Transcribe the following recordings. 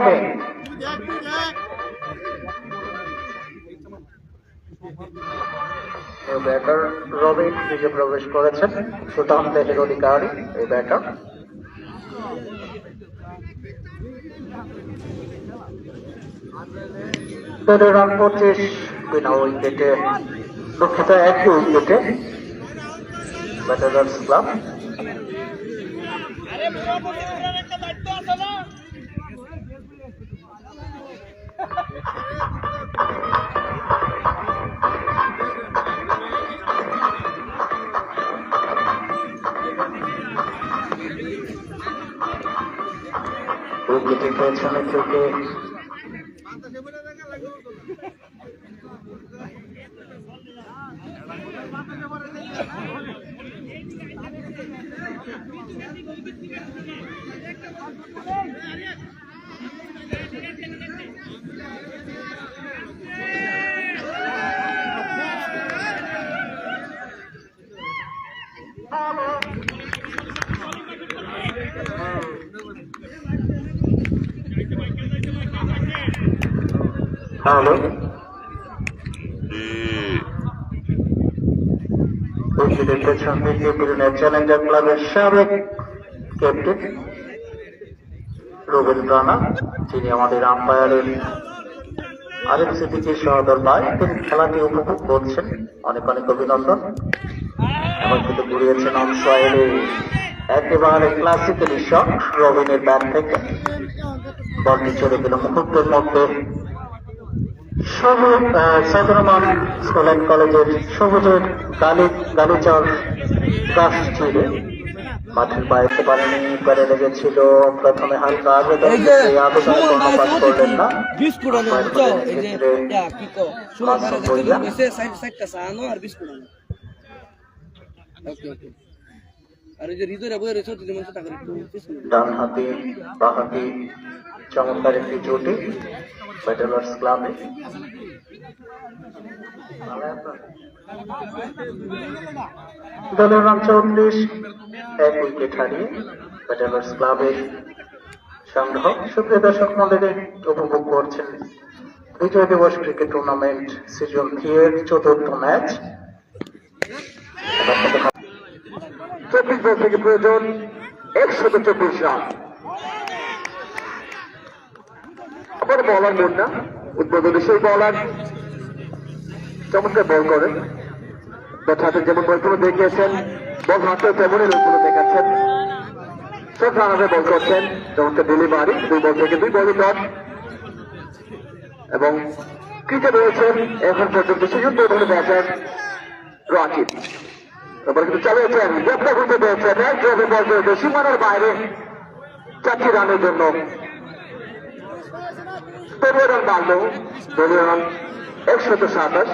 Robin. Batter Robin নিজে প্রবেশ করেছেন, সুতরাং দেহের অধিকারী এই ব্যাটার। রান 25 বিনা উইকেটে, দুঃখিত একই উইকেটে ব্যাটারার্স ক্লাব। উইকেটে খেয়েছেন থেকে হ্যালো চ্যালেঞ্জার ক্লাবের সাবেক ক্যাপ্টেন রুবেল রানা, যিনি আমাদের আম্পায়ারের আরেক সিটিকে সহদর নয়, তিনি খেলাটি উপভোগ করছেন। অনেক অনেক অভিনন্দন। এবং কিন্তু ঘুরিয়েছেন অনসাইডে একেবারে ক্লাসিক্যালি শট রবিনের ব্যাট থেকে। বলটি চলে গেল মুহূর্তের মধ্যে সাধারণ স্কুল অ্যান্ড কলেজের সবুজের গালিচার গাছ ছিঁড়ে মাঠের বাইরে পারেনি। পেরে লেগেছিল প্রথমে হালকা আবেদন করলেন না। ডান হাতি বাঁ হাতি চমৎকার একটি জুটি ব্যাটারার্স ক্লাবে। দলের রান 34, এক উইকেট হারিয়ে ব্যাটারার্স ক্লাবের সংগ্রহ। সুপ্রিয় দর্শক মন্ডলী, উপভোগ করছেন বিজয় দিবস ক্রিকেট টুর্নামেন্ট সিজন 3 এর চতুর্থ ম্যাচ। 24 বল থেকে প্রয়োজন 124 রান। আবার বলার মোড না, উদ্বোধনী সেই বলার চমৎকার বল করেন। ব্যাট হাতে যেমন বলগুলো দেখিয়েছেন, বল হাতে তেমনই বলগুলো দেখাচ্ছেন। সব রানারে বল করছেন, চমৎকার ডেলিভারি, 2 বল থেকে 2 বলই ডট। এবং ক্রিকেট রয়েছেন এখন পর্যন্ত সুযোগ ধরে ব্যাটার রাকিব। এবার কিন্তু চালিয়েছেন, গ্রেপ্তার করতে পেরেছেন, এক ড্রাইভে বল করেছে সীমানার বাইরে 4টি রানের জন্য। দলীয় রান বাড়ল, দলীয় রান 127,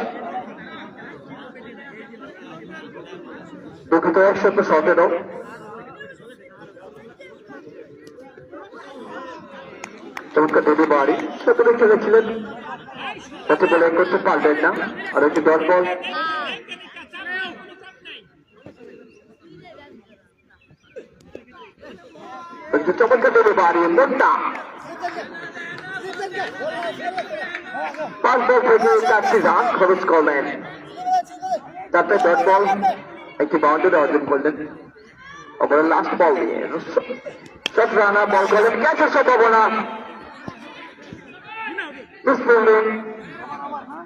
দুঃখিত 117। চমৎকার ডেলিভারি, 17 খেলেছিলেন, যাতে বলে করতে পারবেন না। আর একটি 10 বল, চমৎকার ডেলিভারি, মোটা 5 বল থেকে 4টি রান খরচ করলেন। 4টে 10 বল, একটি বাউন্ডারি অর্জন করলেন। ওভারের লাস্ট বল দিয়ে 7 রানা বল করলেন, ক্যাচের সম্ভাবনা।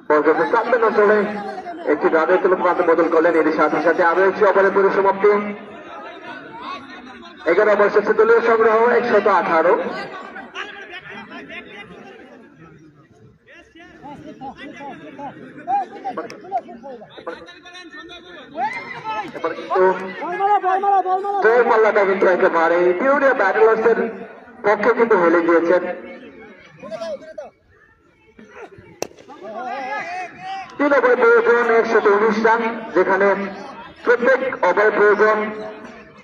বল করতে সামনে না চলে একটি রানের তুলে প্রান্ত বদল করলেন। এর সাথে সাথে আরো একটি ওভারের পরিসমাপ্তি। 11 ওভার শেষে দলীয় সংগ্রহ 118। জয়ের পাল্লাটা কিন্তু একেবারে পিওরিয়া ব্যাটারার্সের পক্ষে কিন্তু হেলে গিয়েছেন। 3 ওভার প্রয়োজন 119 রান, যেখানে প্রত্যেক ওভার প্রয়োজন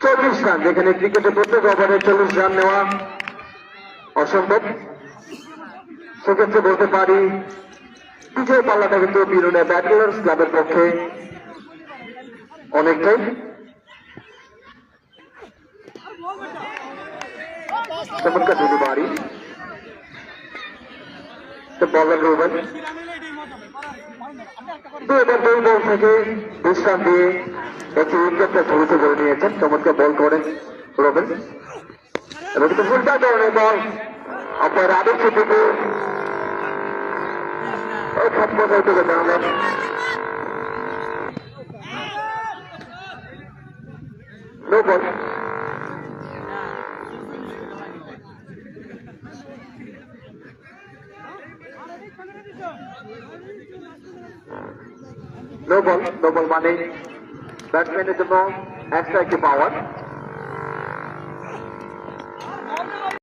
40 রান, যেখানে ক্রিকেটে প্রত্যেক ওভারে 40 রান নেওয়া অসম্ভব। সেক্ষেত্রে বলতে পারি বিজয় পাল্লাটা কিন্তু পিওরিয়া ব্যাটারার্স ক্লাবের পক্ষে অনেকটাই। চমৎকার ডেলিভারি, বলেন রুবেন। এবার দুই বল থেকে বিশ্রাম দিয়ে একটি উইকেটটা দ্রুত করে নিয়েছেন, চমৎকার বল করেন রুবেন। এবং কিন্তু ফুলটা ধরনের বল আপনার আদেশ থেকে জানালেন। No ball, no ball, no ball মানে ব্যাটসম্যানের জন্য এক্সট্রা একটি পাওয়ার।